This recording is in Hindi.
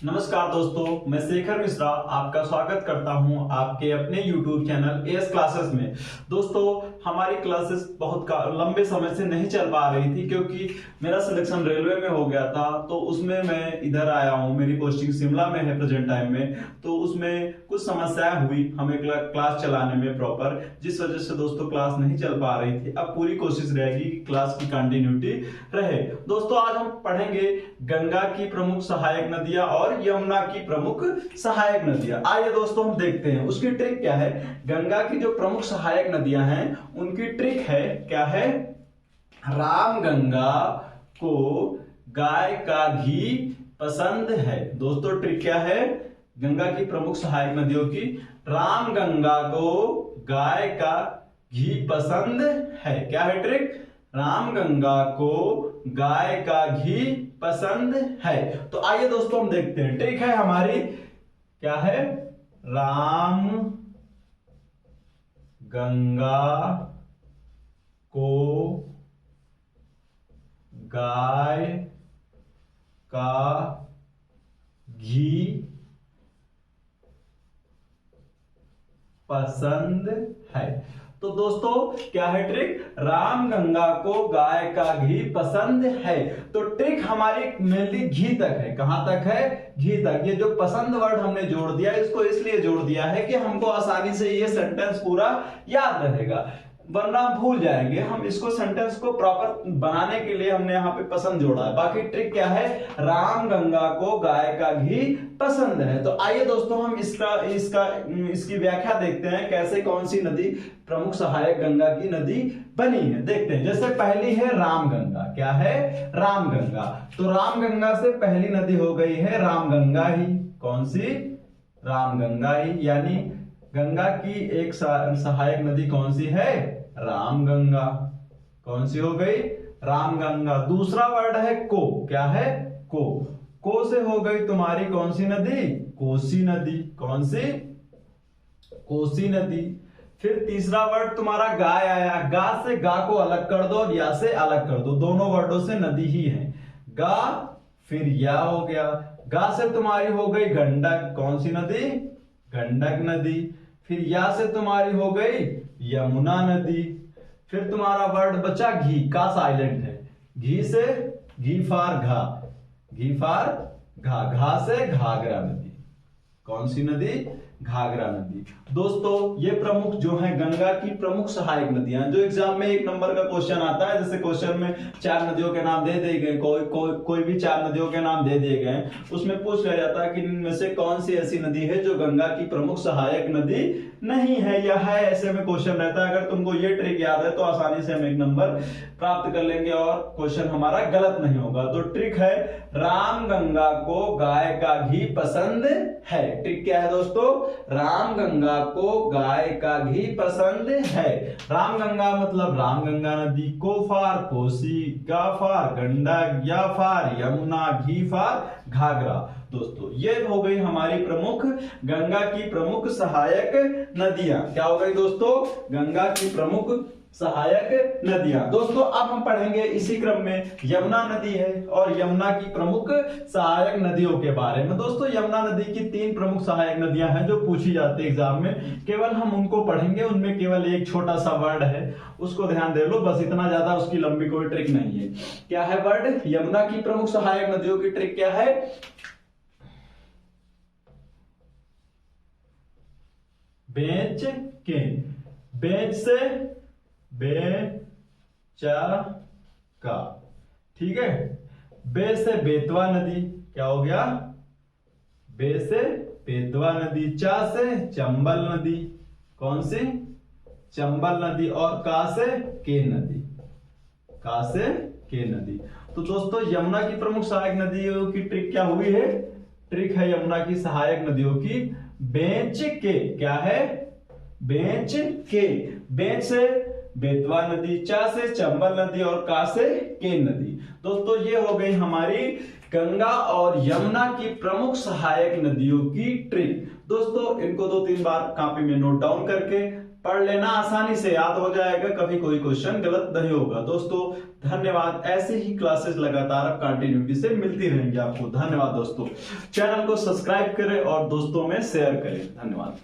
नमस्कार दोस्तों, मैं शेखर मिश्रा आपका स्वागत करता हूं आपके अपने YouTube चैनल एस क्लासेस में। दोस्तों, हमारी क्लासेस बहुत लंबे समय से नहीं चल पा रही थी क्योंकि मेरा सिलेक्शन रेलवे में हो गया था। तो उसमें मैं इधर आया हूं, मेरी पोस्टिंग शिमला में है प्रेजेंट टाइम में। तो उसमें कुछ समस्याएं हुई हमें क्लास चलाने में प्रॉपर, जिस वजह से दोस्तों क्लास नहीं चल पा रही थी। अब पूरी कोशिश रहेगी कि क्लास की कंटिन्यूटी रहे। दोस्तों, आज हम पढ़ेंगे गंगा की प्रमुख सहायक नदियां और यमुना की प्रमुख सहायक नदियां। आइए दोस्तों हम देखते हैं उसकी ट्रिक क्या है। गंगा की जो प्रमुख सहायक नदियां हैं उनकी ट्रिक है क्या है, रामगंगा को गाय का घी पसंद है। दोस्तों ट्रिक क्या है, गंगा की प्रमुख सहायक नदियों की, रामगंगा को गाय का घी पसंद है। क्या है ट्रिक, रामगंगा को गाय का घी पसंद है। तो आइए दोस्तों हम देखते हैं ट्रिक है हमारी क्या है, राम गंगा को गाय का घी पसंद है। तो दोस्तों क्या है ट्रिक, रामगंगा को गाय का घी पसंद है। तो ट्रिक हमारी मेनली घी तक है। कहां तक है, घी तक। ये जो पसंद वर्ड हमने जोड़ दिया, इसको इसलिए जोड़ दिया है कि हमको आसानी से ये सेंटेंस पूरा याद रहेगा, वरना भूल जाएंगे हम। इसको सेंटेंस को प्रॉपर बनाने के लिए हमने यहाँ पे पसंद जोड़ा है। बाकी ट्रिक क्या है, रामगंगा को गाय का घी पसंद है। तो आइए दोस्तों हम इसकी व्याख्या देखते हैं, कैसे कौन सी नदी प्रमुख सहायक गंगा की नदी बनी है। देखते हैं। जैसे पहली है रामगंगा। क्या है, रामगंगा। तो रामगंगा से पहली नदी हो गई है रामगंगा ही। कौन सी, रामगंगा ही। यानी गंगा की एक सहायक नदी कौन सी है, रामगंगा। कौन सी हो गई, रामगंगा। दूसरा वर्ड है को। क्या है, को से हो गई तुम्हारी कौन सी नदी, कोसी नदी। कौन सी, कोसी नदी। फिर तीसरा वर्ड तुम्हारा गाय आया। गा से गा को अलग कर दो और या से अलग कर दो, दोनों वर्डों से नदी ही है। गा फिर या हो गया। गा से तुम्हारी हो गई गंडक। कौन सी नदी, गंडक नदी। फिर या से तुम्हारी हो गई यमुना नदी। फिर तुम्हारा वर्ड बचा घी, का साइलेंट है। घी से घी फार घा, घी फार घा। घा से घाघरा नदी। कौन सी नदी, घाघरा नदी। दोस्तों ये प्रमुख जो है गंगा की प्रमुख सहायक नदियां, जो एग्जाम में 1 नंबर का क्वेश्चन आता है, जैसे क्वेश्चन में 4 नदियों के नाम दे दिए गए, कोई भी 4 नदियों के नाम दे दिए गए, उसमें पूछ लिया जाता है कि इनमें से कौन सी ऐसी नदी है जो गंगा की प्रमुख सहायक नदी नहीं है या है। ऐसे में क्वेश्चन रहता है। अगर तुमको ये ट्रिक याद है तो आसानी से हम 1 नंबर प्राप्त कर लेंगे और क्वेश्चन हमारा गलत नहीं होगा। तो ट्रिक है, रामगंगा को गाय का घी पसंद है। ट्रिक क्या है दोस्तों, रामगंगा को गाय का घी पसंद है। रामगंगा मतलब रामगंगा नदी, को फार कोसी, गा फार गंडक, या फार यमुना, घी फार घाघरा। दोस्तों ये हो गई हमारी प्रमुख गंगा की प्रमुख सहायक नदियां। क्या हो गई दोस्तों, गंगा की प्रमुख सहायक नदियां। दोस्तों अब हम पढ़ेंगे इसी क्रम में यमुना नदी है और यमुना की प्रमुख सहायक नदियों के बारे में। दोस्तों यमुना नदी की 3 प्रमुख सहायक नदियां हैं जो पूछी जाती है एग्जाम में। केवल हम उनको पढ़ेंगे, उनमें केवल एक छोटा सा वर्ड है, उसको ध्यान दे लो बस, इतना ज्यादा उसकी लंबी कोई ट्रिक नहीं है। क्या है वर्ड, यमुना की प्रमुख सहायक नदियों की ट्रिक क्या है, बेच के। बेच से बेचा का। ठीक है। बे से बेतवा नदी। क्या हो गया, बे से बेतवा नदी। चा से चंबल नदी। कौन सी, चंबल नदी। और का से के नदी, का से के नदी। तो दोस्तों यमुना की प्रमुख सहायक नदियों की ट्रिक क्या हुई है, ट्रिक है यमुना की सहायक नदियों की बेच के। क्या है, बेच के। बेच से बेतवा नदी, चा से चंबल नदी और का से के नदी। दोस्तों ये हो गई हमारी गंगा और यमुना की प्रमुख सहायक नदियों की ट्रिक। दोस्तों इनको 2-3 बार कॉपी में नोट डाउन करके पढ़ लेना, आसानी से याद हो जाएगा, कभी कोई क्वेश्चन गलत नहीं होगा। दोस्तों धन्यवाद, ऐसे ही क्लासेस लगातार कंटिन्यूटी से मिलती रहेंगी आपको। धन्यवाद दोस्तों, चैनल को सब्सक्राइब करें और दोस्तों में शेयर करें। धन्यवाद।